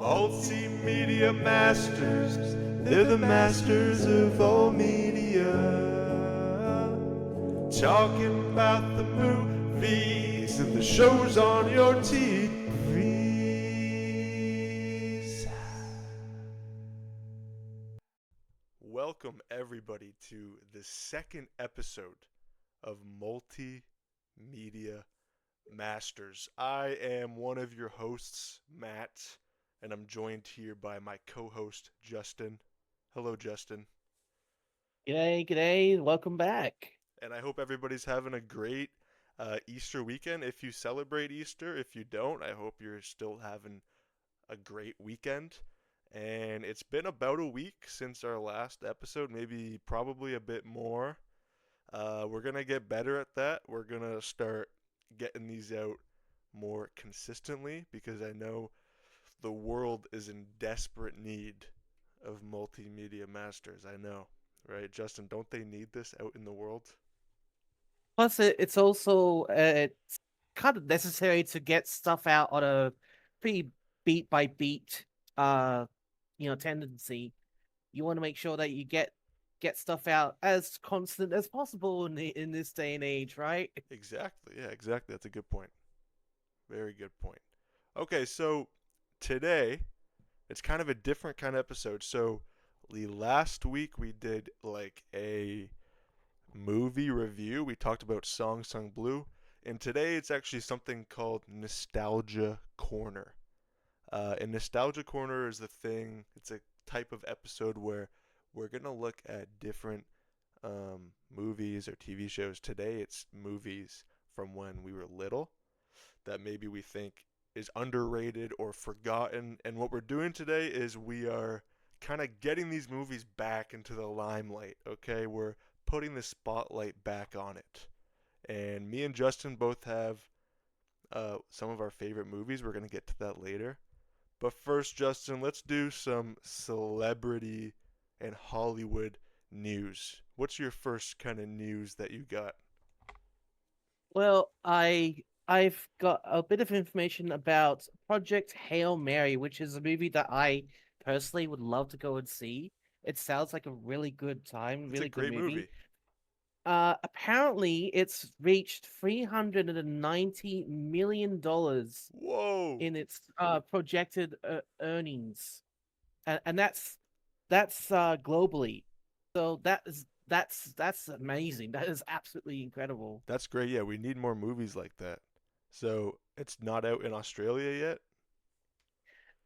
Multimedia masters, they're the masters of all media. Talking about the movies and the shows on your TVs. Welcome everybody to the second episode of Multimedia Masters. I am one of your hosts, Matt, and I'm joined here by my co-host, Justin. Hello, Justin. G'day, g'day, welcome back. And I hope everybody's having a great Easter weekend. If you celebrate Easter, if you don't, I hope you're still having a great weekend. And it's been about a week since our last episode, maybe probably a bit more. We're going to get better at that. We're going to start getting these out more consistently because I know the world is in desperate need of multimedia masters. I know, right? Justin, don't they need this out in the world? Plus, it's also it's kind of necessary to get stuff out on a pretty beat by beat, uh, tendency. You want to make sure that you get stuff out as constant as possible in this day and age, right? Exactly. Yeah, exactly. That's a good point. Very good point. Okay, so today it's kind of a different kind of episode. So the last week we did like a movie review. We talked about Song Sung Blue, and today it's actually something called Nostalgia Corner. And Nostalgia Corner is the thing. It's a type of episode where we're gonna look at different movies or TV shows. Today it's movies from when we were little that maybe we think is underrated or forgotten. And what we're doing today is we are kind of getting these movies back into the limelight, okay? We're putting the spotlight back on it. And me and Justin both have some of our favorite movies. We're going to get to that later. But first, Justin, let's do some celebrity and Hollywood news. What's your first kind of news that you got? Well, I've got a bit of information about Project Hail Mary, which is a movie that I personally would love to go and see. It sounds like a really good time, It's a really good great movie. movie. Apparently it's reached $390 million Whoa! in its projected earnings, and that's globally. So that's amazing. That is absolutely incredible. That's great. Yeah, we need more movies like that. So it's not out in Australia yet?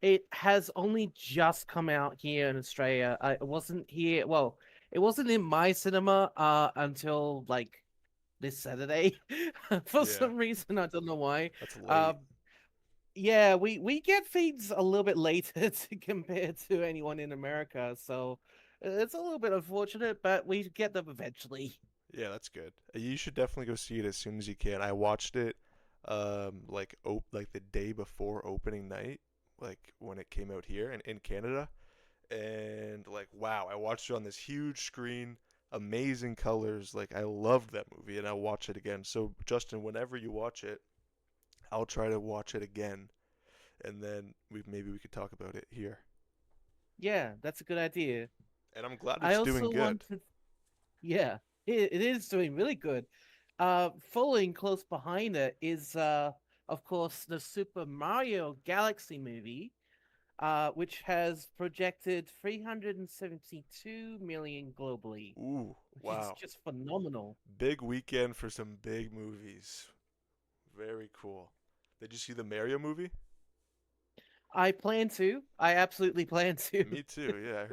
It has only just come out here in Australia. It wasn't here. Well, it wasn't in my cinema until like this Saturday for Yeah, some reason. I don't know why. that's late. Um, yeah, we get feeds a little bit later to compare to anyone in America, so it's a little bit unfortunate, but we get them eventually. Yeah, that's good. You should definitely go see it as soon as you can. I watched it like the day before opening night, like when it came out here in Canada. And like wow, I watched it on this huge screen, amazing colors. Like I loved that movie and I'll watch it again. So Justin, whenever you watch it, I'll try to watch it again and then maybe we could talk about it here. Yeah, that's a good idea. And I'm glad I it's doing also good. wanted, yeah, it is doing really good. Following close behind it is of course the Super Mario Galaxy movie, which has projected 372 million globally, Ooh, which is wow. just phenomenal. Big weekend for some big movies. Very cool. Did you see the Mario movie? I plan to. I absolutely plan to. Me too. Yeah, I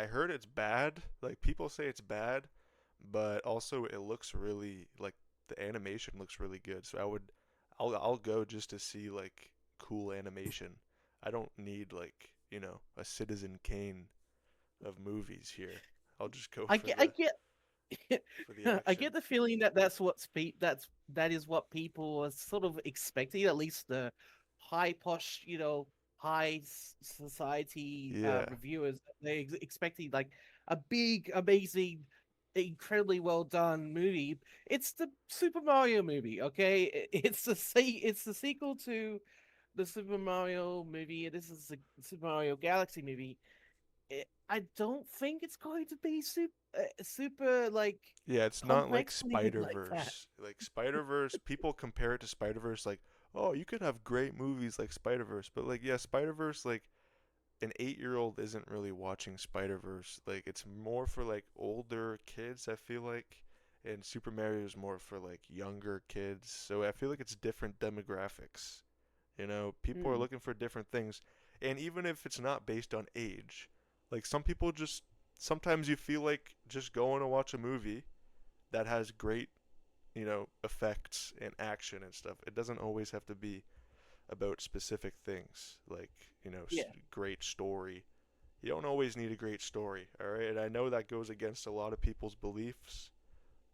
heard it's bad. Like people say it's bad, but also it looks really like the animation looks really good. So I'll go just to see like cool animation. I don't need like, a Citizen Kane of movies here. I'll just go I for get, I the get, for the I get action. the feeling that that is what people are sort of expecting. At least the high posh, society Yeah. reviewers, they expecting like a big, amazing, incredibly well done movie. It's the Super Mario movie, okay? It's the sequel to the Super Mario movie. This is a Super Mario Galaxy movie. I don't think it's going to be super like Yeah, it's not like complex or anything like that. Spider-Verse. Like Spider-Verse, people compare it to Spider-Verse like, "Oh, you could have great movies like Spider-Verse." But like, yeah, Spider-Verse like an 8-year-old isn't really watching Spider-Verse. Like it's more for like older kids, I feel like. And Super Mario is more for like younger kids. So I feel like it's different demographics. You know, people are Mm, looking for different things. And even if it's not based on age, like some people just sometimes you feel like just going to watch a movie that has great, effects and action and stuff. It doesn't always have to be about specific things like, yeah. great story. You don't always need a great story, all right? And I know that goes against a lot of people's beliefs,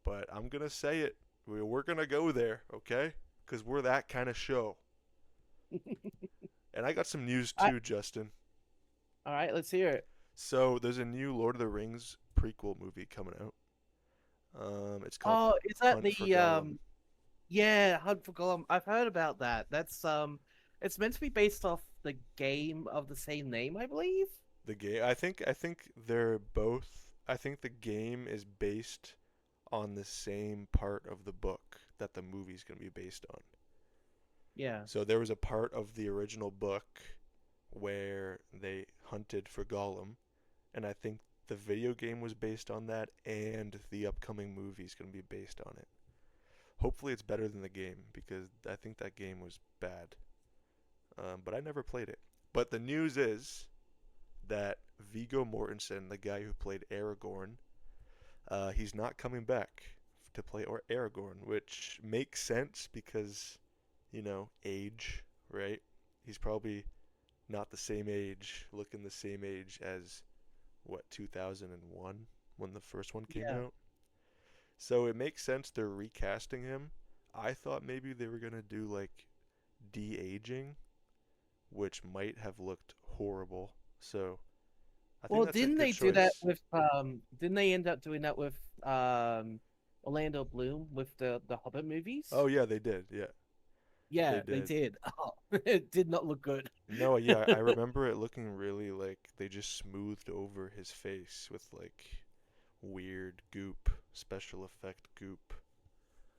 but I'm going to say it. We're going to go there, okay? Because we're that kind of show. And I got some news I, too, Justin. all right, let's hear it. So there's a new Lord of the Rings prequel movie coming out. It's called Oh, is that Hunt for the Gollum. yeah, Hunt for Gollum? I've heard about that. That's it's meant to be based off the game of the same name, I believe. The game. I think they're both. I think the game is based on the same part of the book that the movie's going to be based on. Yeah. So there was a part of the original book where they hunted for Gollum, and I think the video game was based on that, and the upcoming movie is going to be based on it. Hopefully, it's better than the game because I think that game was bad. But I never played it. But the news is that Viggo Mortensen, the guy who played Aragorn, he's not coming back to play Aragorn, which makes sense because, age, right? He's probably not the same age, looking the same age as, what, 2001 when the first one came Yeah. out? So it makes sense they're recasting him. I thought maybe they were going to do like de-aging, which might have looked horrible. So I think Well, that's a didn't good they do that choice. with didn't they end up doing that with Orlando Bloom with the Hobbit movies? Oh yeah, they did. Yeah, they Yeah, they did. did. Oh, it did not look good. No, yeah, I remember it looking really like they just smoothed over his face with like weird goop, special effect goop.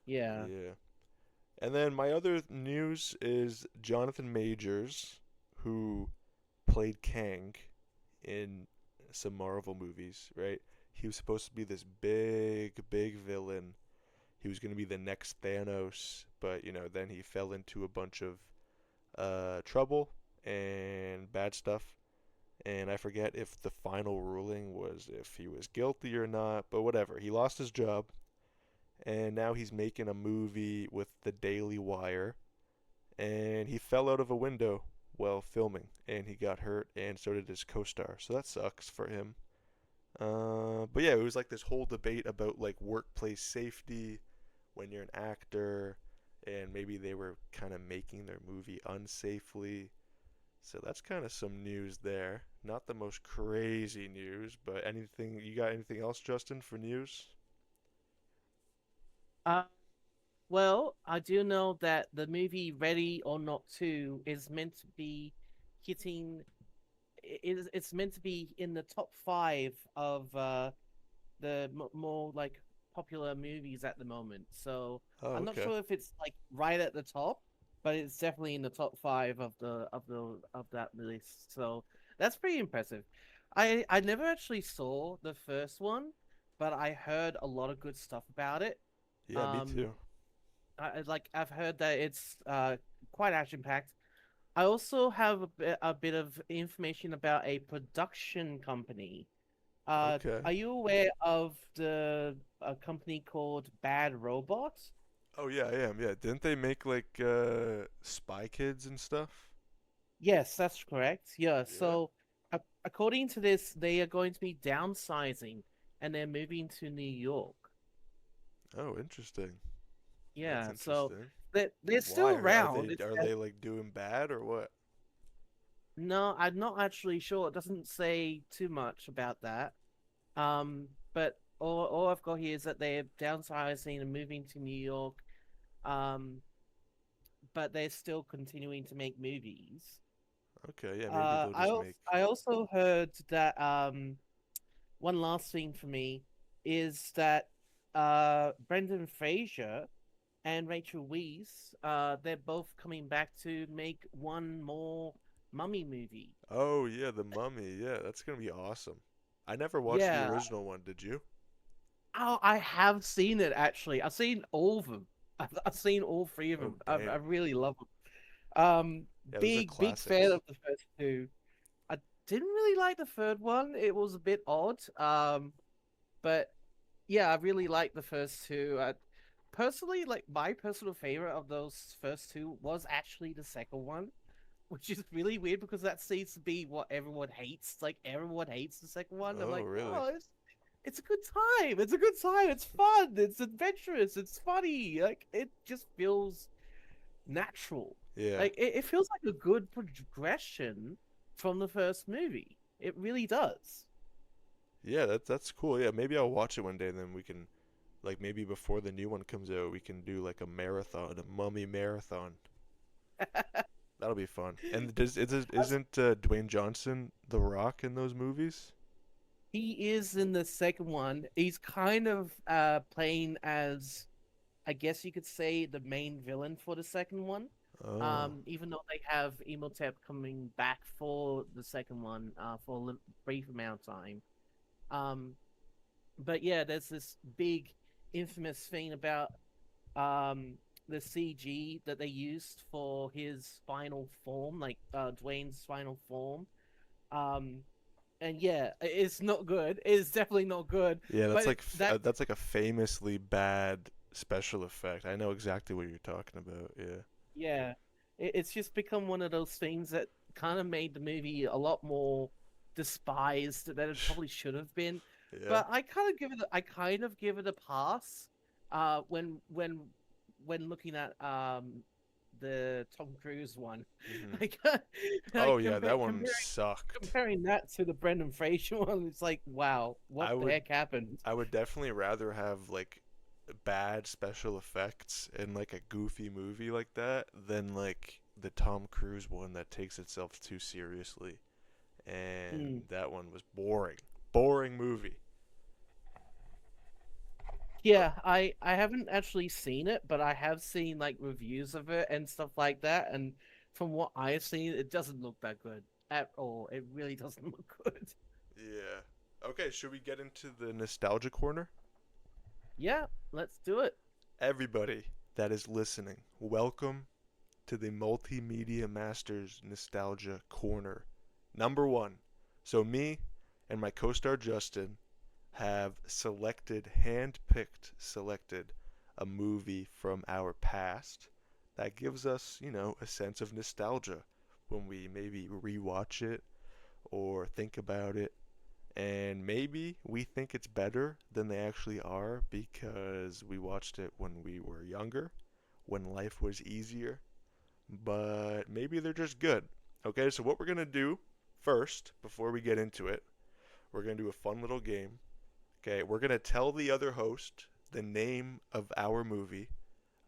Yeah. Yeah. And then my other news is Jonathan Majors, who played Kang in some Marvel movies, right? He was supposed to be this big, big villain. He was going to be the next Thanos, but then he fell into a bunch of trouble and bad stuff. And I forget if the final ruling was if he was guilty or not, but whatever. He lost his job, and now he's making a movie with the Daily Wire, and he fell out of a window while filming, and he got hurt, and so did his co-star. So that sucks for him. But yeah, it was like this whole debate about like workplace safety when you're an actor, and maybe they were kind of making their movie unsafely. So that's kind of some news there. Not the most crazy news, but anything you got anything else, Justin, for news? Uh, well, I do know that the movie Ready or Not 2 is meant to be hitting it's meant to be in the top 5 of the more like popular movies at the moment. So Oh, I'm not okay. sure if it's like right at the top, but it's definitely in the top 5 of the of that list. So that's pretty impressive. I never actually saw the first one, but I heard a lot of good stuff about it. Yeah, me Um, too. I've heard that it's quite action packed. I also have a bit of information about a production company. Okay. Are you aware of the a company called Bad Robot? Oh yeah, I am. Yeah, didn't they make like Spy Kids and stuff? Yes, that's correct. Yeah, Yeah. so according to this, they are going to be downsizing and they're moving to New York. Oh, interesting. That's Yeah, so interesting. they're Why still are around. they It's are they like doing bad or what? no, I'm not actually sure. It doesn't say too much about that. But all I've got here is that they're downsizing and moving to New York. Um, but they're still continuing to make movies. Okay, yeah, maybe they'll just make. I also heard that one last thing for me is that Brendan Fraser and Rachel Weisz they're both coming back to make one more Mummy movie. Oh yeah, the Mummy. Yeah, that's gonna be awesome. I never watched the Yeah. original one. Did you? Oh, I have seen it actually. I've seen all of them. I've seen all three of Oh them. I damn. really love them. Yeah, those are Big fan classics. of the first two. I didn't really like the third one. It was a bit odd. But yeah, I really like the first two. Personally, like my personal favorite of those first two was actually the second one, which is really weird because that seems to be what everyone hates. Like everyone hates the second one. I'm Oh like, really? no, it's a good time. It's a good time. It's fun. It's adventurous. It's funny. Like it just feels natural. Yeah. Like it feels like a good progression from the first movie. It really does. Yeah, that's cool. Yeah, maybe I'll watch it one day. Then we can like maybe before the new one comes out, we can do like a marathon, a Mummy marathon. That'll be fun. And isn't Dwayne Johnson The Rock in those movies? He is in the second one. He's kind of playing as, I guess you could say, the main villain for the second one. Oh. Even though they have Emotep coming back for the second one for a brief amount of time. Um, but yeah, there's this big infamous thing about um, the CG that they used for his final form, like Dwayne's final form. Um, and yeah, it's not good. It's definitely not good. Yeah, But that that's like a famously bad special effect. I know exactly what you're talking about. Yeah. yeah, it's just become one of those things that kind of made the movie a lot more despised than it probably should have been. Yeah. But I kind of give it a pass. When looking at the Tom Cruise one, Mhm. like Oh like yeah, that one sucked. comparing that to the Brendan Fraser one, it's like wow, what I the would heck happened? I would definitely rather have like bad special effects in like a goofy movie like that than like the Tom Cruise one that takes itself too seriously. Hmm. And that one was boring. Boring movie. Uh, Yeah, I haven't actually seen it, but I have seen like reviews of it and stuff like that. And from what I've seen, it doesn't look that good at all. It really doesn't look good. yeah. Okay, should we get into the nostalgia corner? Yeah, let's do it. Everybody that is listening, welcome to the Multimedia Masters Nostalgia Corner. Number one. So, me and my co star Justin have selected a movie from our past that gives us, a sense of nostalgia when we maybe rewatch it or think about it. And maybe we think it's better than they actually are because we watched it when we were younger, when life was easier, but maybe they're just good. Okay, so what we're going to do first, before we get into it, we're going to do a fun little game. Okay, we're going to tell the other host the name of our movie.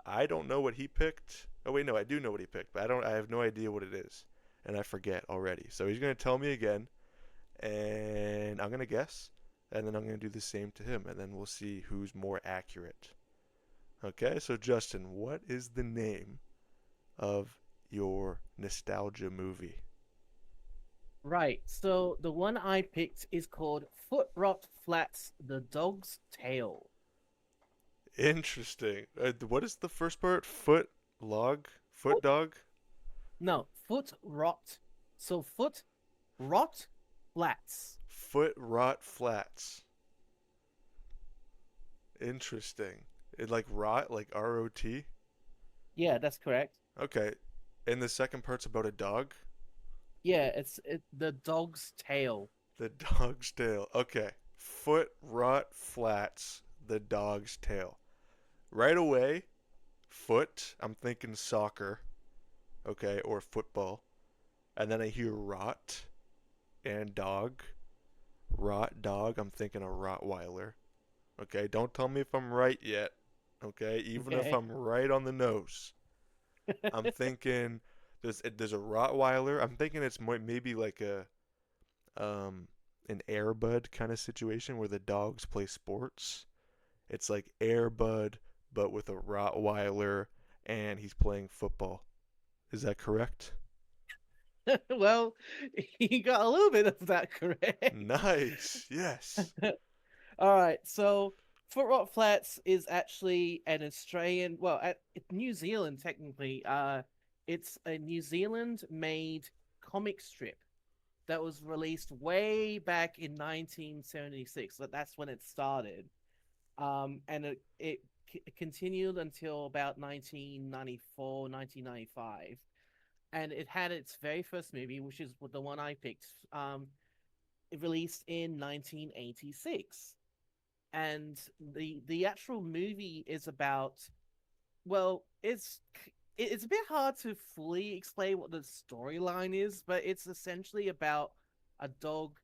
I don't know what he picked. Oh wait, no, I do know what he picked, but I have no idea what it is. And I forget already. So he's going to tell me again and I'm going to guess and then I'm going to do the same to him and then we'll see who's more accurate. Okay? So Justin, what is the name of your nostalgia movie? Right. So the one I picked is called Footrot Flats: The Dog's Tale. Interesting. What is the first part? Foot log? Foot Foot, dog? no, Foot Rot. So Foot Rot Flats. Foot rot flats. Interesting. It like rot, like ROT? Yeah, that's correct. Okay. And the second part's about a dog? Yeah, the dog's tail. The dog's tail. Okay. Foot rot flats, the dog's tail. Right away, foot, I'm thinking soccer, okay, or football. And then I hear rot and dog. Rot dog, I'm thinking a Rottweiler. Okay, don't tell me if I'm right yet. Okay, even if Okay. I'm right on the nose. I'm thinking there's a Rottweiler. I'm thinking it's maybe like a um an Air Bud kind of situation where the dogs play sports. It's like Air Bud but with a Rottweiler and he's playing football. Is that correct? Well, you got a little bit of that correct. Nice. Yes. All right, so Footrot Flats is actually an Australian, well, it's New Zealand technically. It's a New Zealand-made comic strip that was released way back in 1976. So that's when it started. And it continued until about 1994, 1995. And it had its very first movie, which is the one I picked. It released in 1986, and the actual movie is about, well, it's a bit hard to fully explain what the storyline is, but it's essentially about a dog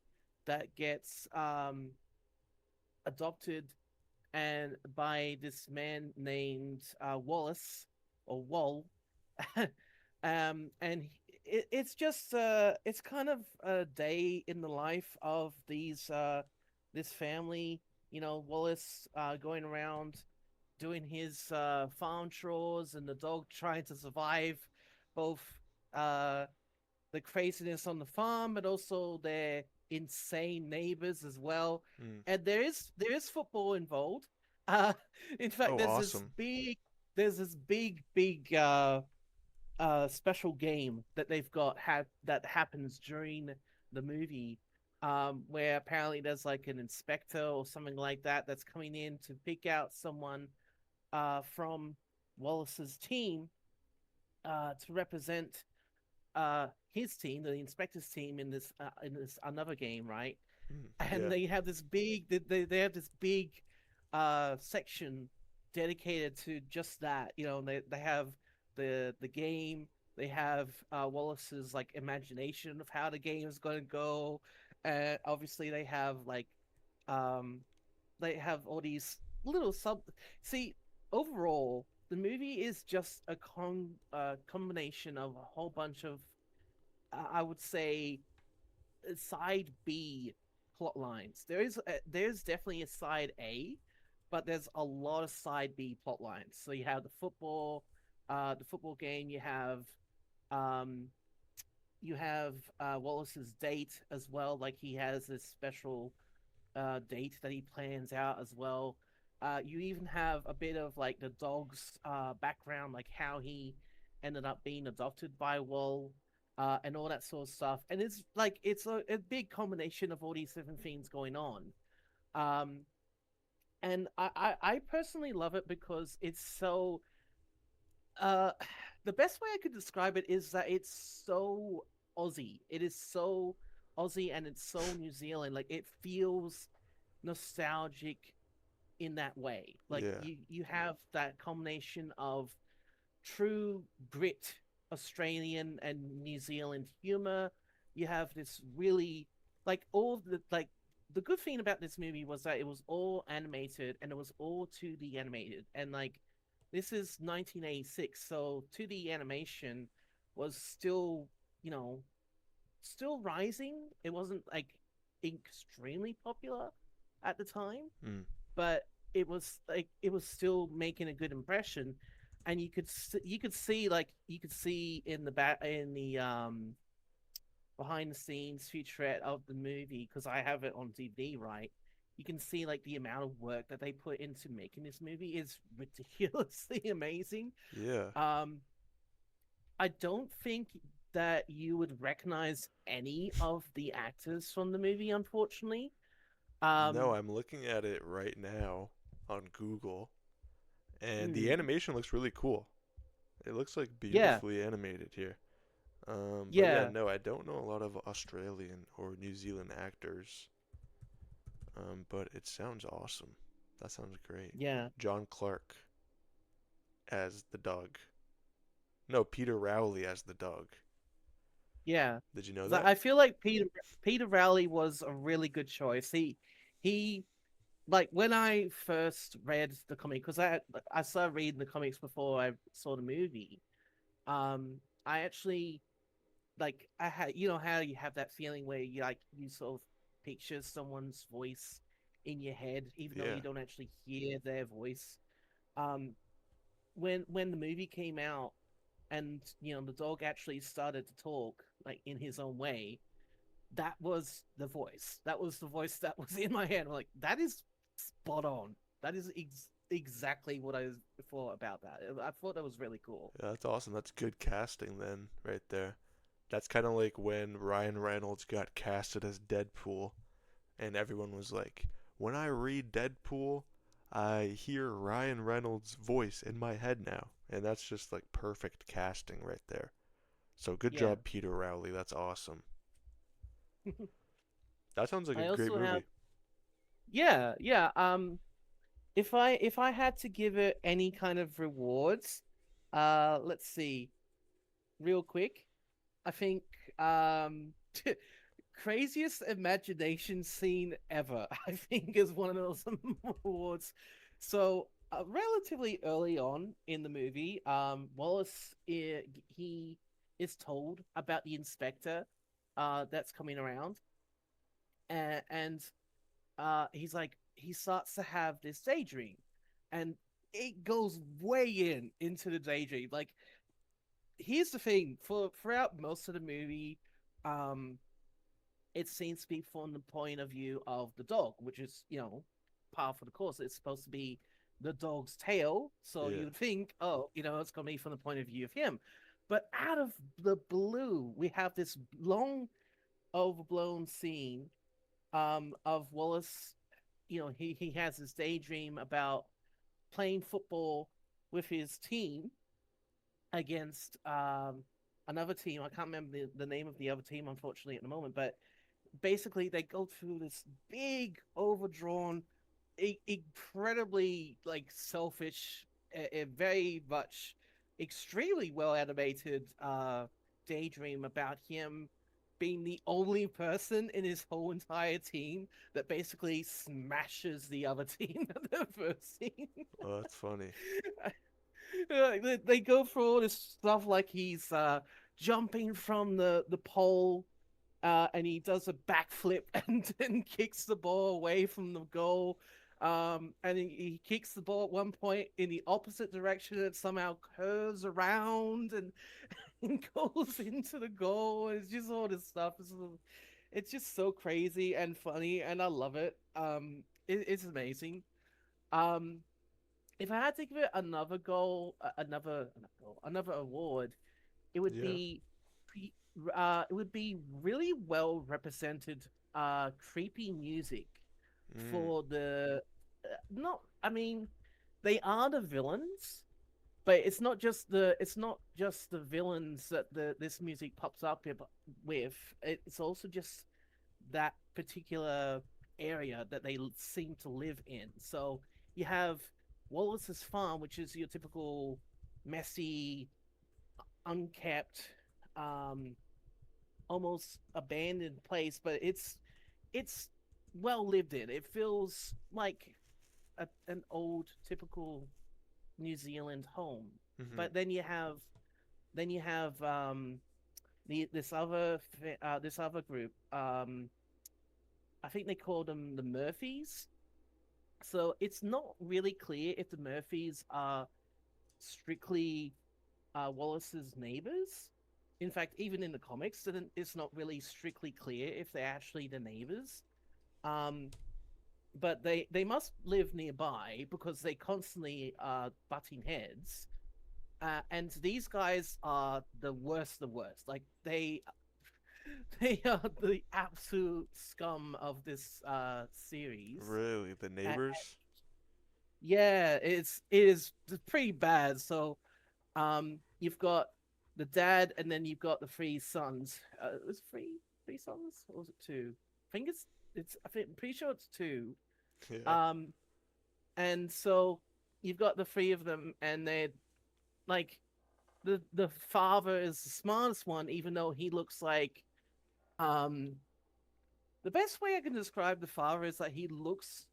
that gets adopted and by this man named Wallace or Wall. And it's just it's kind of a day in the life of this family. You know, Wallace going around doing his farm chores, and the dog trying to survive both uh the craziness on the farm, but also their insane neighbors as well. Mm. And there is football involved. Uh, in fact, Oh, awesome. there's this big special game that they've got that happens during the movie. Where apparently there's like an inspector or something like that that's coming in to pick out someone from Wallace's team to represent his team, the inspector's team, in this another game, right? Mm. And Yeah. they have this big they have this big section dedicated to just that. You know, they have the game. They have Wallace's like imagination of how the game is going to go, and obviously um they have all these little sub. See, overall, the movie is just a combination of a whole bunch of, I would say, side B plot lines. There's definitely a side A, but there's a lot of side B plot lines. So you have the football game. Um, you have Wallace's date as well. Like he has this special date that he plans out as well. You even have a bit of like the dog's background, like how he ended up being adopted by Wall, and all that sort of stuff. And it's like it's a big combination of all these different things going on. Um, and I personally love it because it's so. Uh, the best way I could describe it is that it's so Aussie. It is so Aussie and it's so New Zealand. Like it feels nostalgic in that way. Like Yeah. you have that combination of true grit, Australian and New Zealand humor. You have this really the good thing about this movie was that it was all animated and it was all 2D animated. And like this is 1986, so 2D animation was still, you know, still rising. It wasn't like extremely popular at the time, Mm. but it was still making a good impression. And you could see in the back in the behind the scenes featurette of the movie, because I have it on DVD, right? You can see like the amount of work that they put into making this movie is ridiculously amazing. Yeah. um I don't think that you would recognize any of the actors from the movie, unfortunately. No, um I'm looking at it right now on Google, and the mm, animation looks really cool. It looks like yeah, beautifully animated here. But yeah, yeah, no, I don't know a lot of Australian or New Zealand actors. But it sounds awesome. That sounds great. yeah, John Clark as the dog. No, Peter Rowley as the dog. yeah. Did you know 'Cause that? I feel like Peter Rowley was a really good choice. He like when I first read the comic, because I started reading the comics before I saw the movie. I actually like I had you know how you have that feeling where you sort of picture someone's voice in your head even though Yeah. you don't actually hear their voice. Um, when the movie came out and the dog actually started to talk like in his own way, that was the voice. That was the voice that was in my head. I'm like, that is spot on. That is exactly what I thought about that. I thought that was really cool. Yeah, that's awesome. That's good casting then, right there. That's kind of like when Ryan Reynolds got casted as Deadpool, and everyone was like, when I read Deadpool, I hear Ryan Reynolds' voice in my head now. And that's just like perfect casting right there. So good Yeah. job, Peter Rowley. That's awesome. That sounds like a I great also have movie. yeah, yeah. If I had to give it any kind of rewards, let's see, real quick. I think um craziest imagination scene ever, I think, is one of those awards. So, relatively early on in the movie, Wallace he is told about the inspector that's coming around, and he's like he starts to have this daydream, and it goes way into the daydream. Like, here's the thing: throughout most of the movie, um, it seems to be from the point of view of the dog, which is, par for the course. It's supposed to be the dog's tail. So Yeah. you would think, oh, it's going to be from the point of view of him. But out of the blue, we have this long, overblown scene of Wallace. He has this daydream about playing football with his team against another team. I can't remember the name of the other team, unfortunately, at the moment, but basically they go through this big overdrawn incredibly like selfish very much extremely well animated daydream about him being the only person in his whole entire team that basically smashes the other team at the first scene. Oh, that's funny. They go through all this stuff like he's jumping from the pole and he does a backflip and then kicks the ball away from the goal. And he kicks the ball at one point in the opposite direction and somehow curves around and goes into the goal. It's just all this stuff. It's just so crazy and funny, and I love it. It's amazing. Um, if I had to give it another another award, it would Yeah. be it would be really well represented creepy music Mm. for the not I mean they are the villains, but it's not just the villains that this music pops up with. It's also just that particular area that they seem to live in. So you have Wallace's farm, which is your typical messy, unkept, um, almost abandoned place, but it's well lived in. It feels like an old typical New Zealand home. Mhm. But then you have this other group. I think they call them the Murphys. So it's not really clear if the Murphys are strictly Wallace's neighbors. In fact, even in the comics, it's not really strictly clear if they're actually the neighbors. Um, but they must live nearby because they constantly are butting heads. And these guys are the worst, the worst. Like they are the absolute scum of this series. Really, the Uh, neighbors? yeah, it is pretty bad. So you've got the dad, and then you've got the three sons. It was three sons, or was it two? I think I'm pretty sure it's two. Yeah. Um, and so you've got the three of them, and they're like the father is the smartest one, even though he looks like um the best way I can describe the father is that he looks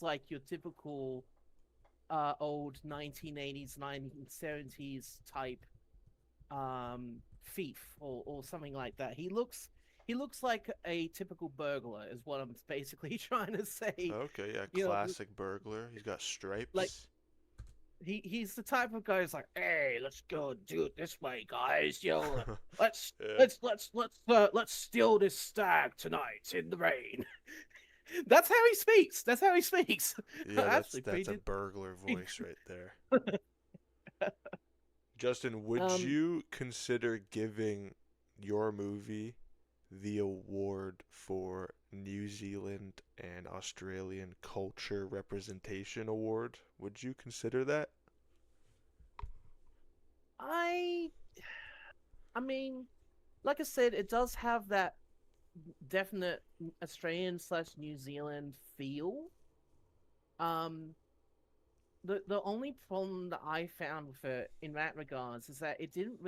like your typical old 1980s 1970s type thief or something like that. He looks like a typical burglar, is what I'm basically trying to say. Okay, yeah, You know, classic burglar. He's got like stripes. he's the type of guy who's like, hey, let's go do it this way, guys. Let's Yeah, let's steal this stag tonight in the rain. That's how he speaks. That's how he speaks. yeah, that's Actually, that's a burglar pretty. voice right there. Justin, would Um, you consider giving your movie the award for New Zealand and Australian culture representation award? Would you consider that? I I mean, like I said, it does have that definite Australian slash New Zealand feel. Um, the only problem that I found with it in that regards is that it didn't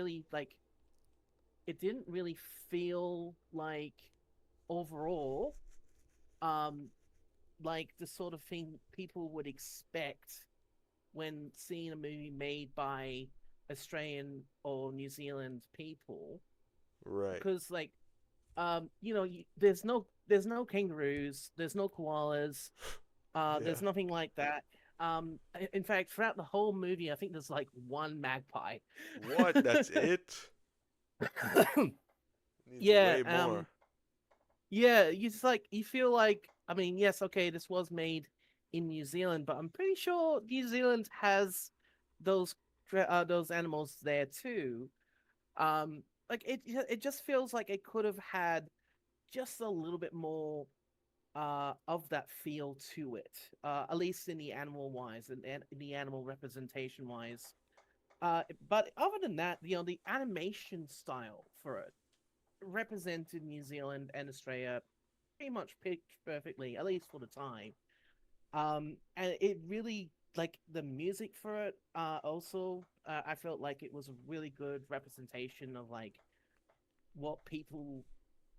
really feel like overall um like the sort of thing people would expect when seeing a movie made by Australian or New Zealand people, Right. because there's no kangaroos, there's no koalas, Yeah. there's nothing like that. In fact, throughout the whole movie, I think there's like one magpie. What? That's it? Needs Yeah, way more. yeah, you feel like, I mean, yes, okay, this was made in New Zealand, but I'm pretty sure New Zealand has those those animals there too. Like it just feels like it could have had just a little bit more of that feel to it, at least in the animal wise and in the animal representation wise. But other than that, the animation style for it represented New Zealand and Australia pretty much pitched perfectly, at least for the time. And it really, like, the music for it. Also, I felt like it was a really good representation of like what people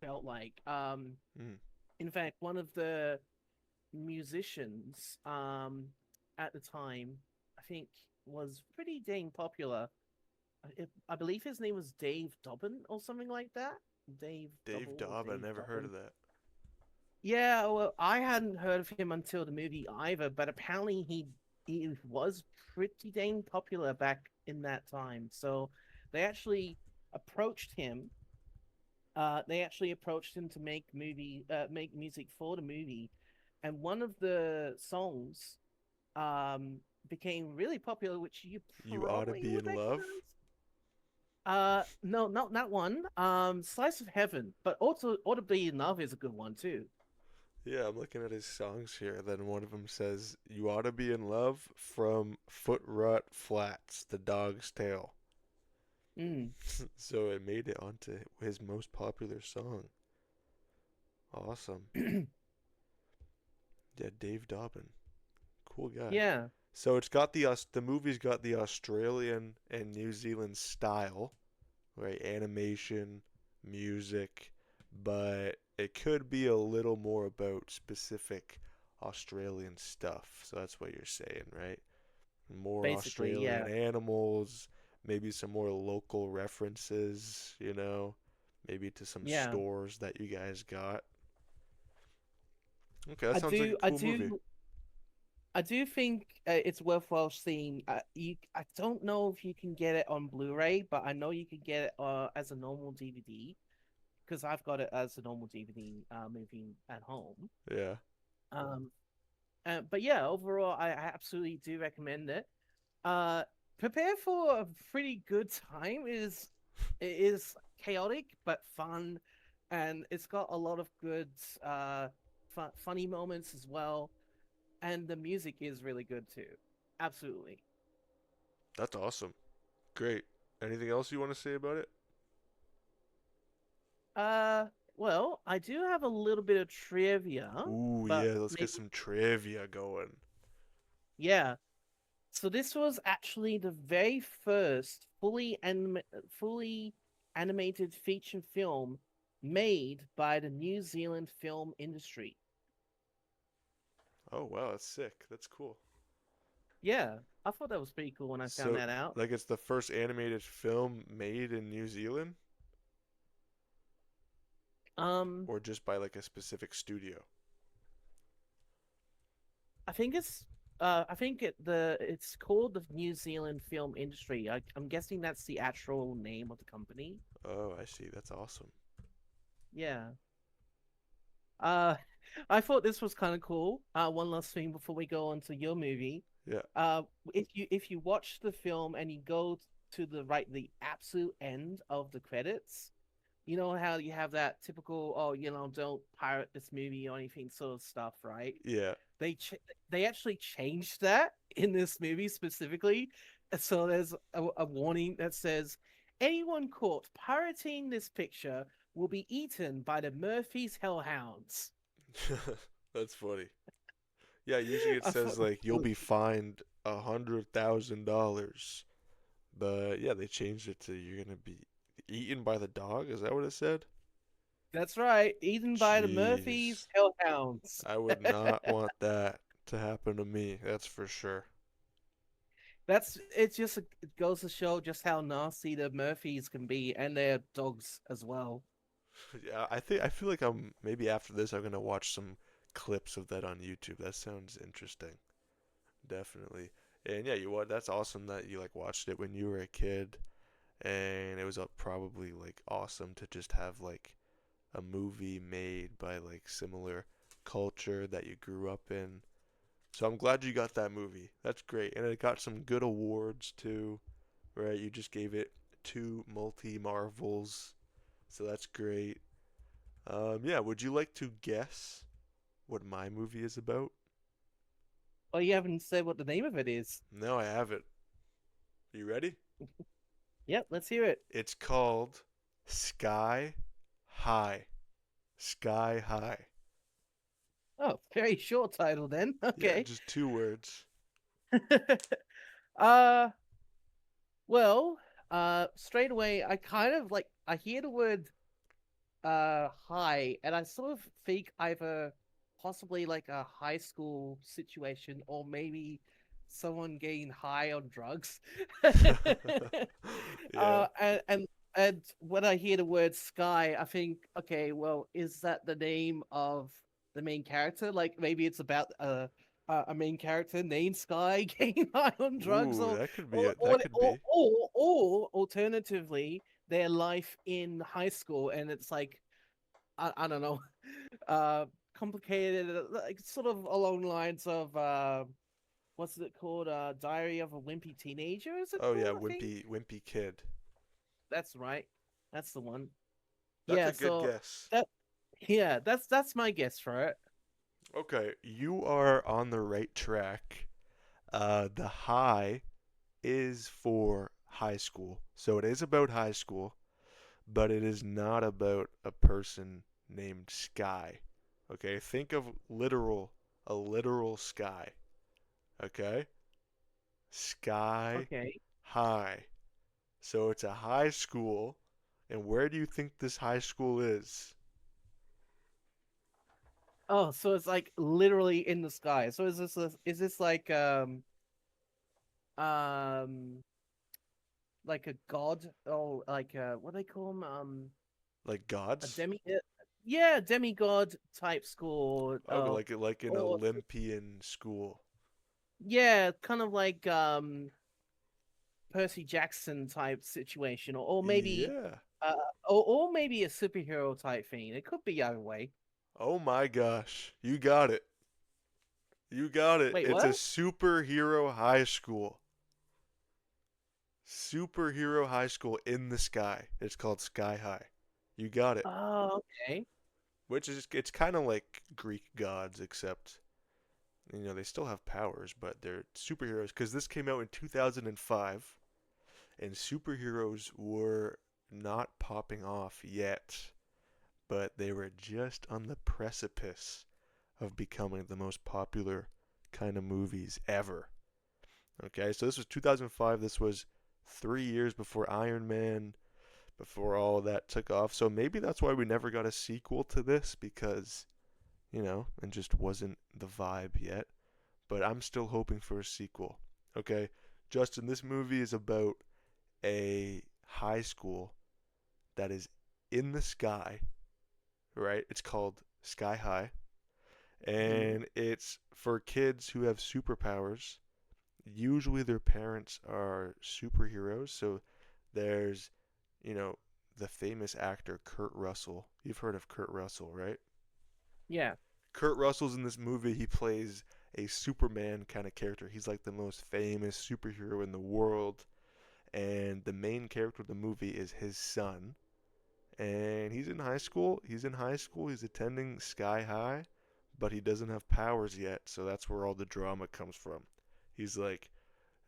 felt like. Mm. In fact, one of the musicians at the time, I think, was pretty dang popular. I believe his name was Dave Dobbin or something like that. Dave Dave Double or Dobb, I Dave never heard Dobbin. of that. Yeah, well, I hadn't heard of him until the movie either, but apparently he was pretty dang popular back in that time. So they actually approached him. They actually approached him to make music for the movie, and one of the songs um became really popular, which you You ought to probably be would in love? recognize. No, not that one. Slice of Heaven, but also Ought to Be in Love is a good one too. Yeah, I'm looking at his songs here. Then one of them says, "You ought to be in love" from Footrot Flats, the dog's tail. Mm. So it made it onto his most popular song. Awesome. Yeah, Dave Dobbin. Cool guy. Yeah, So it's got the movie's got the Australian and New Zealand style, right? Animation, music, but it could be a little more about specific Australian stuff. So that's what you're saying, right? More basically, Australian yeah, animals, maybe some more local references, maybe to some yeah. stores that you guys got. Okay, that I sounds like a do, I cool movie. do, I do think it's worthwhile seeing. I don't know if you can get it on Blu-ray, but I know you can get it as a normal DVD because I've got it as a normal DVD movie at home. Yeah. Um, but yeah, overall, I absolutely do recommend it. Uh, Prepare for a pretty good time. It is chaotic but fun, and it's got a lot of good funny moments as well. And the music is really good too. Absolutely. That's awesome. Great. Anything else you want to say about it? Uh, well, I do have a little bit of trivia, Ooh, but yeah, let's get maybe some trivia going. yeah. So this was actually the very first fully animated feature film made by the New Zealand film industry. Oh, wow, that's sick. That's cool. Yeah. I thought that was pretty cool when I found So, that out. like, it's the first animated film made in New Zealand, Um, or just by like a specific studio? I think I think it's called the New Zealand Film Industry. I'm guessing that's the actual name of the company. Oh, I see. That's awesome. Yeah. Uh, I thought this was kind of cool. One last thing before we go on to your movie. Yeah, Uh, if you watch the film and you go to the absolute end of the credits, you know how you have that typical, oh, don't pirate this movie or anything sort of stuff, right? yeah. They ch they actually changed that in this movie specifically. So there's a warning that says anyone caught pirating this picture will be eaten by the Murphy's Hellhounds. That's funny. Yeah, usually it I says thought like you'll be fined $100,000, but yeah, they changed it to you're gonna be eaten by the dog. Is that what it said? that's right, eaten by the Murphy's Jeez, Hellhounds. I would not want that to happen to me. That's for sure. It goes to show just how nasty the Murphys can be and their dogs as well. Yeah, I feel like I'm maybe after this I'm gonna watch some clips of that on YouTube. That sounds interesting. Definitely. And yeah, you what? That's awesome that you like watched it when you were a kid, and it was probably like awesome to just have like a movie made by like similar culture that you grew up in. So I'm glad you got that movie. That's great, and it got some good awards too. Right? You just gave it two multi marvels, so that's great. Yeah. Would you like to guess what my movie is about? Well, you haven't said what the name of it is. No, I haven't. You ready? Yep, let's hear it. It's called Sky High. Sky High. Oh, very short title then. Yeah, Okay. just two words. uh, well, straight away, I kind of like I hear the word high, and I sort of think either possibly like a high school situation or maybe someone getting high on drugs. Yeah. And and when I hear the word sky, I think, okay, well, is that the name of the main character? Like maybe it's about a main character named Sky getting high on drugs, Ooh, that could be it. That could be. or alternatively their life in high school, and it's like I don't know, uh, complicated, like sort of along the lines of what's it called? Diary of a Wimpy Teenager. Is it Oh yeah, called? I think Wimpy Kid. that's right. That's the one. That's Yeah. a good So guess. that yeah, that's my guess for it. Okay, you are on the right track. The high is for high school. So it is about high school, but it is not about a person named Sky. Okay, think of a literal sky. Okay? Sky Okay. high. So it's a high school, and where do you think this high school is? Oh, so it's like literally in the sky. So is this um like a god or like what do they call them? Like A gods? demi yeah, demigod type school Oh, like an or Olympian school. yeah, kind of like Percy Jackson type situation, or maybe Yeah. uh, or maybe a superhero type thing. It could be either way. Oh my gosh. You got it. You got it. Wait, It's a what? superhero high school. Superhero high school in the sky. It's called Sky High. You got it. Oh, okay. Which is it's kind of like Greek gods except they still have powers, but they're superheroes because this came out in 2005 and superheroes were not popping off yet, but they were just on the precipice of becoming the most popular kind of movies ever. Okay, so this was 2005. This was 3 years before Iron Man, before all that took off. So maybe that's why we never got a sequel to this because, it just wasn't the vibe yet. But I'm still hoping for a sequel. Okay, Justin, this movie is about a high school that is in the sky, right? It's called Sky High, Mhm. and it's for kids who have superpowers. Usually their parents are superheroes, so there's, you know, the famous actor Kurt Russell. You've heard of Kurt Russell, right? Yeah. Kurt Russell's in this movie. He plays a Superman kind of character. He's like the most famous superhero in the world, and the main character of the movie is his son. And he's in high school. He's in high school. He's attending Sky High, but he doesn't have powers yet, so that's where all the drama comes from. He's like,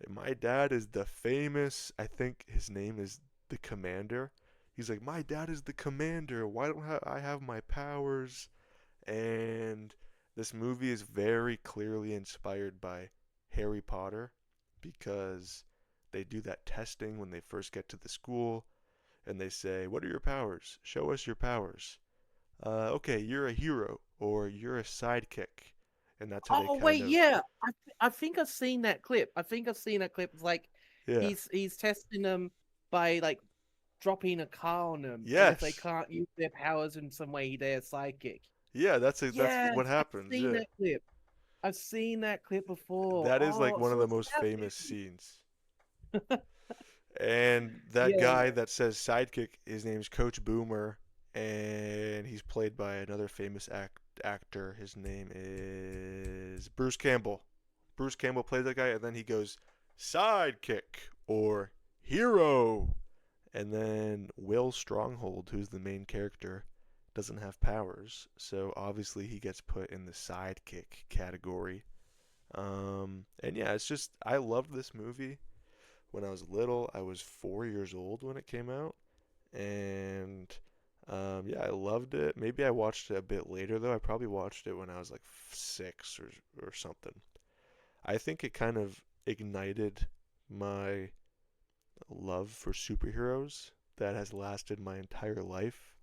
my dad is the famous, I think his name is the Commander. He's like, my dad is the Commander. Why don't I have my powers? And this movie is very clearly inspired by Harry Potter because they do that testing when they first get to the school and they say, what are your powers? Show us your powers. Okay, you're a hero or you're a sidekick. And that's how they Oh kind wait, of, yeah. I think I've seen that clip. I think I've seen that clip. It's like yeah. he's testing them by like dropping a car on them, and if they Yes. can't use their powers in some way, they're psychic. Yeah, that's what Yes, I've happens. seen Yeah. that clip. I've seen that clip before. That is like Oh, one of so the it's most famous happening. scenes. And that Yeah, guy that says sidekick, his name's Coach Boomer, and he's played by another famous actor. His name is Bruce Campbell. Bruce Campbell plays that guy, and then he goes sidekick or hero. And then Will Stronghold, who's the main character, doesn't have powers, so obviously he gets put in the sidekick category. And yeah, it's just I loved this movie when I was little. I was 4 years old when it came out, and yeah, I loved it. Maybe I watched it a bit later though. I probably watched it when I was like 6 or something. I think it kind of ignited my love for superheroes that has lasted my entire life.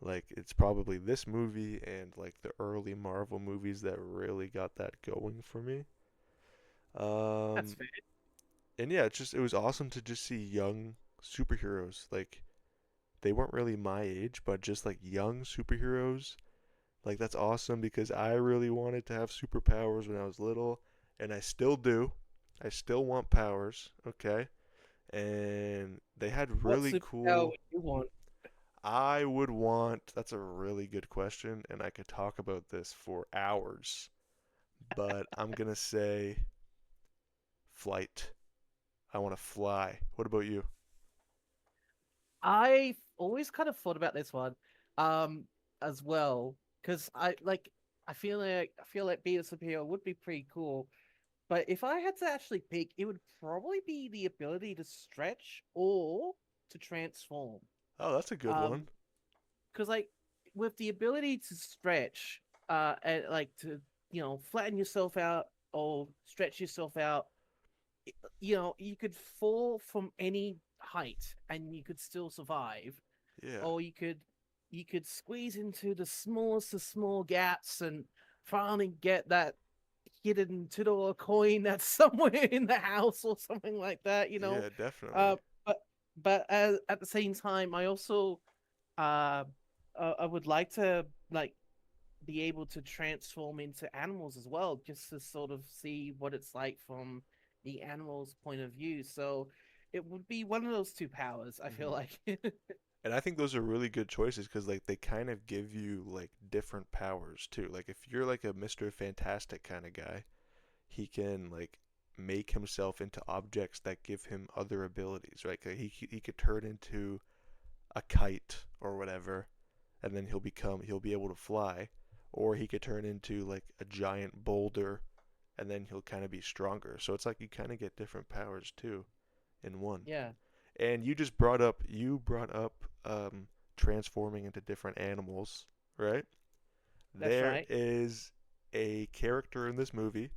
Like it's probably this movie and like the early Marvel movies that really got that going for me. that's Um, fair. and yeah, it was awesome to just see young superheroes. Like they weren't really my age, but just like young superheroes. Like that's awesome because I really wanted to have superpowers when I was little, and I still do. I still want powers, okay? And they had What really superpower cool. would you want? I would want. That's a really good question, and I could talk about this for hours, but I'm gonna say flight. I want to fly. What about you? I've always kind of thought about this one, as well, because I feel like being a superhero would be pretty cool. But if I had to actually pick, it would probably be the ability to stretch or to transform. Oh, that's a good one. Um, because like with the ability to stretch, and like to flatten yourself out or stretch yourself out, you could fall from any height and you could still survive, Yeah, or you could squeeze into the smallest of small gaps and finally get that hidden $2 coin that's somewhere in the house or something like that. yeah, definitely. Uh, but at the same time, I also uh, I would like to like be able to transform into animals as well, just to sort of see what it's like from the animal's point of view. So it would be one of those two powers, I feel Hmm. like. And I think those are really good choices because like they kind of give you like different powers too. Like if you're like a Mr. Fantastic kind of guy, he can like make himself into objects that give him other abilities, right? 'Cause he could turn into a kite or whatever, and then he'll be able to fly, or he could turn into like a giant boulder, and then he'll kind of be stronger. So it's like you kind of get different powers too in one. Yeah, And you brought up transforming into different animals, right? that's There right. is a character in this movie,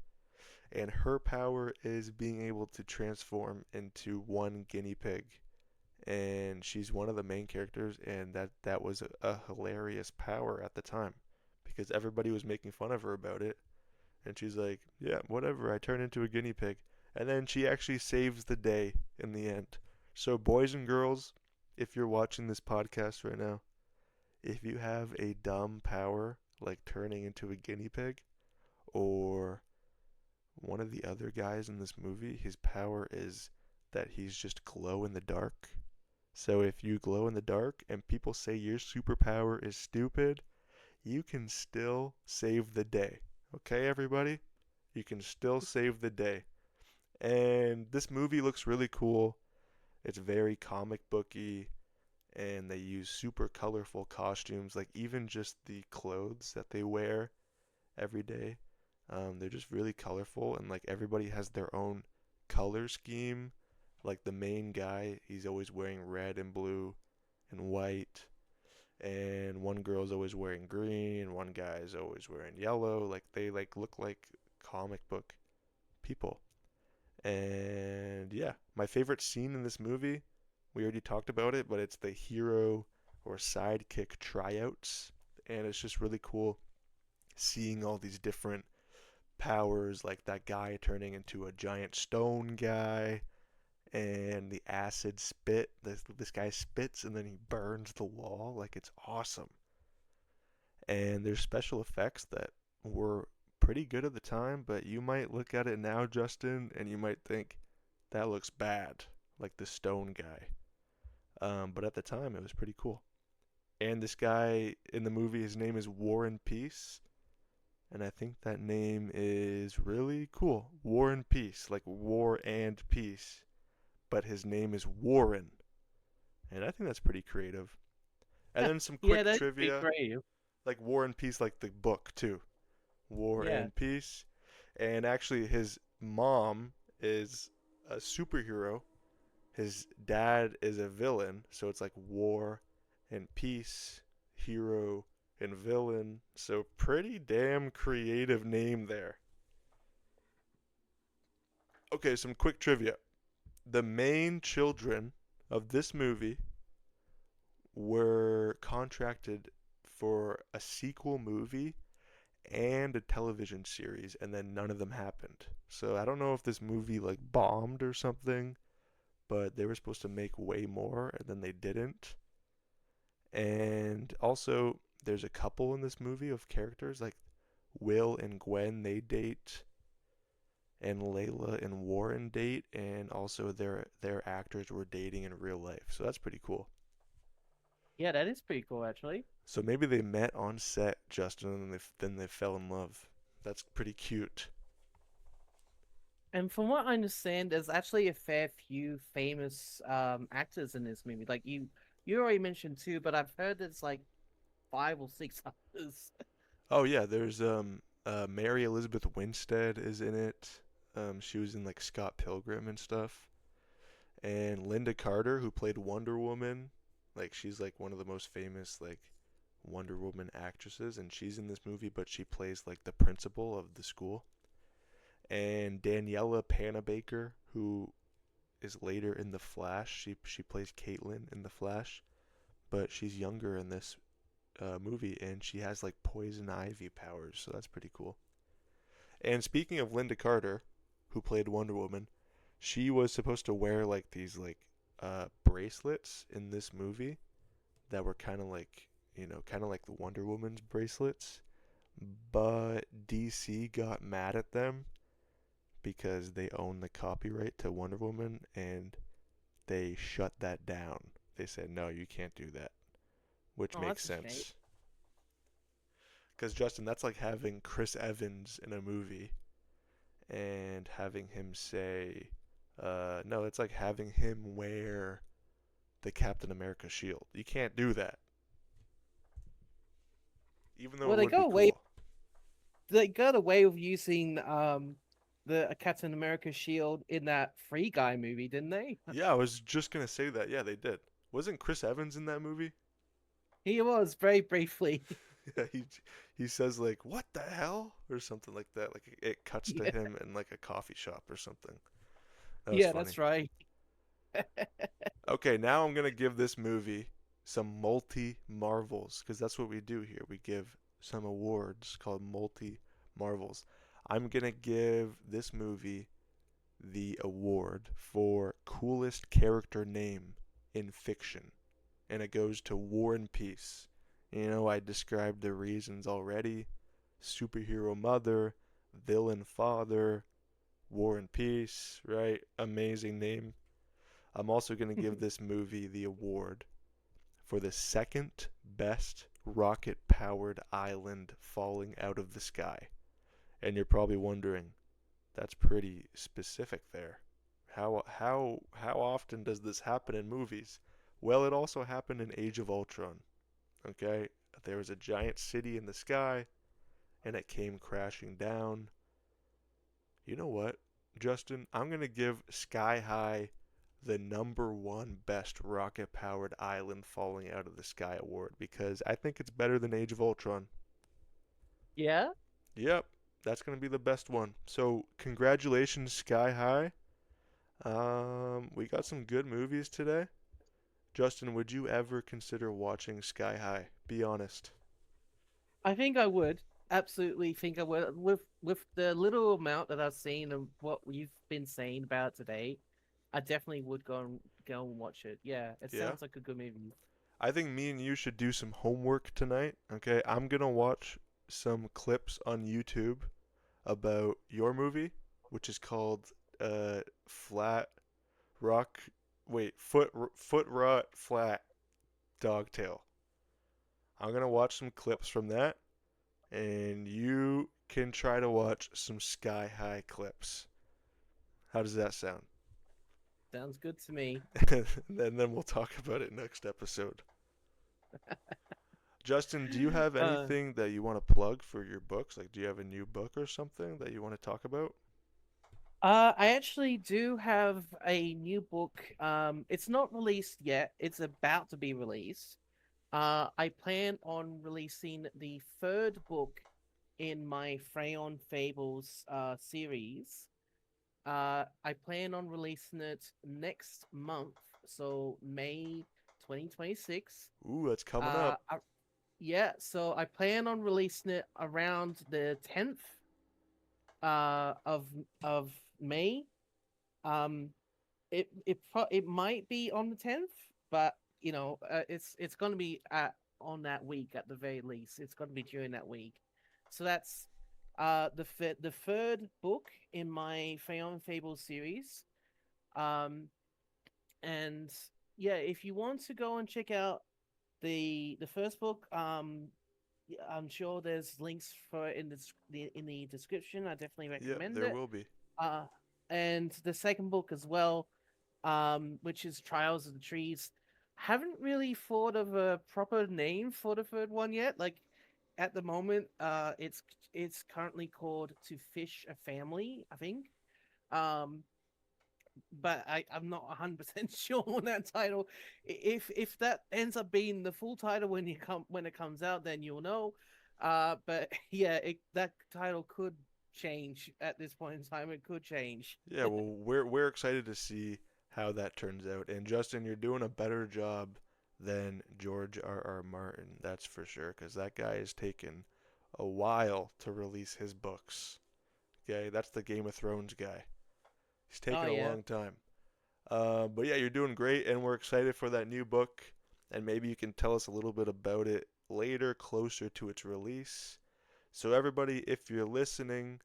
and her power is being able to transform into one guinea pig. And she's one of the main characters, and that was a hilarious power at the time because everybody was making fun of her about it. And she's like, "Yeah, whatever. I turn into a guinea pig." and then she actually saves the day in the end. So, boys and girls, if you're watching this podcast right now, if you have a dumb power like turning into a guinea pig, or one of the other guys in this movie, his power is that he's just glow in the dark. So if you glow in the dark and people say your superpower is stupid, you can still save the day. Okay, everybody? You can still save the day. And this movie looks really cool. It's very comic booky, and they use super colorful costumes, like even just the clothes that they wear every day. They're just really colorful, and like everybody has their own color scheme. Like the main guy, he's always wearing red and blue and white, and one girl's always wearing green, one guy's always wearing yellow. Like they like look like comic book people. And yeah, my favorite scene in this movie, we already talked about it, but it's the hero or sidekick tryouts, and it's just really cool seeing all these different powers, like that guy turning into a giant stone guy, and the acid spit. This guy spits and then he burns the wall. Like it's awesome. And there's special effects that were pretty good at the time, but you might look at it now, Justin, and you might think that looks bad, like the stone guy. But at the time, it was pretty cool. And this guy in the movie, his name is War and Peace, and I think that name is really cool. War and Peace, like War and Peace, but his name is Warren, and I think that's pretty creative. And then some Yeah, quick that's pretty trivia, creative. like War and Peace, like the book too. War Yeah. and Peace. And actually, his mom is a superhero. His dad is a villain, so it's like War and Peace, hero and villain. So pretty damn creative name there. Okay, some quick trivia. The main children of this movie were contracted for a sequel movie and a television series, and then none of them happened. So I don't know if this movie like bombed or something, but they were supposed to make way more and then they didn't. And also, there's a couple in this movie of characters like Will and Gwen, they date, and Layla and Warren date, and also their actors were dating in real life. So that's pretty cool. Yeah, that is pretty cool actually. So maybe they met on set, Justin, and then they fell in love. That's pretty cute. And from what I understand, there's actually a fair few famous actors in this movie. Like you already mentioned two, but I've heard there's like five or six others. Oh yeah, there's Mary Elizabeth Winstead is in it. She was in like Scott Pilgrim and stuff. And Linda Carter, who played Wonder Woman, like she's like one of the most famous like Wonder Woman actresses, and she's in this movie, but she plays like the principal of the school. And Daniela Panabaker, who is later in The Flash, she plays Caitlin in The Flash, but she's younger in this movie, and she has like poison ivy powers, so that's pretty cool. And speaking of Linda Carter, who played Wonder Woman, she was supposed to wear like these like bracelets in this movie that were kind of like, kind of like the Wonder Woman's bracelets, but DC got mad at them because they own the copyright to Wonder Woman, and they shut that down. They said, "No, you can't do that." Which Oh, makes that's a shame. sense. Cuz Justin, that's like having Chris Evans in a movie and having him say, no, it's like having him wear the Captain America shield. You can't do that, even though Well, it would be cool. they got away with using the Captain America shield in that Free Guy movie, didn't they? Yeah, I was just gonna say that. Yeah, they did. Wasn't Chris Evans in that movie? He was very briefly. Yeah, he says like, "What the hell?" or something like that. Like it cuts to Yeah, him in like a coffee shop or something. That was yeah, funny. that's right. Okay, now I'm gonna give this movie some multi marvels because that's what we do here. We give some awards called multi marvels. I'm gonna give this movie the award for coolest character name in fiction, and it goes to War and Peace. You know, I described the reasons already: superhero mother, villain father, War and Peace, right? Amazing name. I'm also going to give this movie the award for the second best rocket powered island falling out of the sky. And you're probably wondering, that's pretty specific there. How often does this happen in movies? Well, it also happened in Age of Ultron. Okay? There was a giant city in the sky and it came crashing down. You know what, Justin? I'm going to give Sky High the number one best rocket powered island falling out of the sky award because I think it's better than Age of Ultron. Yeah, Yep, that's going to be the best one. So, congratulations, Sky High. We got some good movies today. Justin, would you ever consider watching Sky High? Be honest. I think I would. Absolutely think I would. With the little amount that I've seen and what you've been saying about it today, I definitely would go and watch it. Yeah, it Yeah? sounds like a good movie. I think me and you should do some homework tonight. Okay, I'm gonna watch some clips on YouTube about your movie, which is called Flat Rock. Wait, Foot Rot Flat Dogtail. I'm gonna watch some clips from that, and you can try to watch some Sky High clips. How does that sound? Sounds good to me. And then we'll talk about it next episode. Justin, do you have Uh, anything that you want to plug for your books? Like, do you have a new book or something that you want to talk about? I actually do have a new book. It's not released yet. It's about to be released. I plan on releasing the third book in my Freyon Fables series. I plan on releasing it next month, so May 2026. Ooh, that's coming Uh, up. I, yeah, so I plan on releasing it around the 10th of May. Um, it might be on the 10th, but it's going to be at on that week at the very least. It's going to be during that week. So that's the third book in my Feon Fable series. Um, and yeah, if you want to go and check out the first book, I'm sure there's links for it in in the description. I definitely Yep, recommend there it. will be. Uh, and the second book as well, which is Trials of the Trees. Haven't really thought of a proper name for the third one yet. Like at the moment, it's currently called To Fish a Family, I think. Um, but I'm not 100% sure on that title. If that ends up being the full title when it comes out, then you'll know. But yeah, that title could change at this point in time. It could change. Yeah, well, we're excited to see how that turns out. And Justin, you're doing a better job than George R. R. Martin, that's for sure, because that guy has taken a while to release his books. Okay, that's the Game of Thrones guy. He's Oh taken a yeah. long time. But yeah, you're doing great, and we're excited for that new book. And maybe you can tell us a little bit about it later, closer to its release. So, everybody, if you're listening,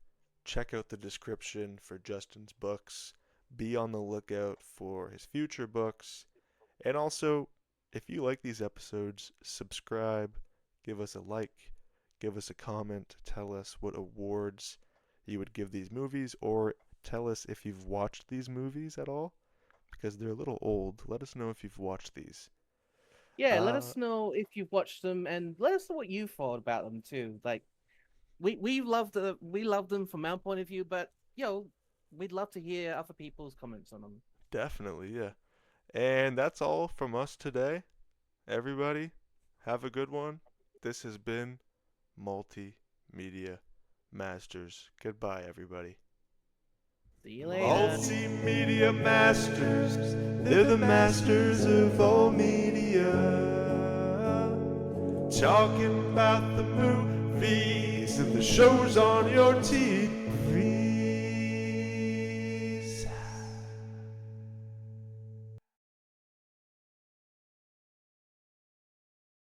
check out the description for Justin's books. Be on the lookout for his future books. And also, if you like these episodes, subscribe, give us a like, give us a comment, tell us what awards you would give these movies, or tell us if you've watched these movies at all because they're a little old. Let us know if you've watched these. Yeah, let Uh, us know if you've watched them and let us know what you thought about them too. Like we love them from our point of view, but we'd love to hear other people's comments on them. Definitely, yeah. And that's all from us today. Everybody, have a good one. This has been Multimedia Masters. Goodbye, everybody. See you later. Multimedia Masters, they're the masters of all media. Talking about the movies and the shows on your TV.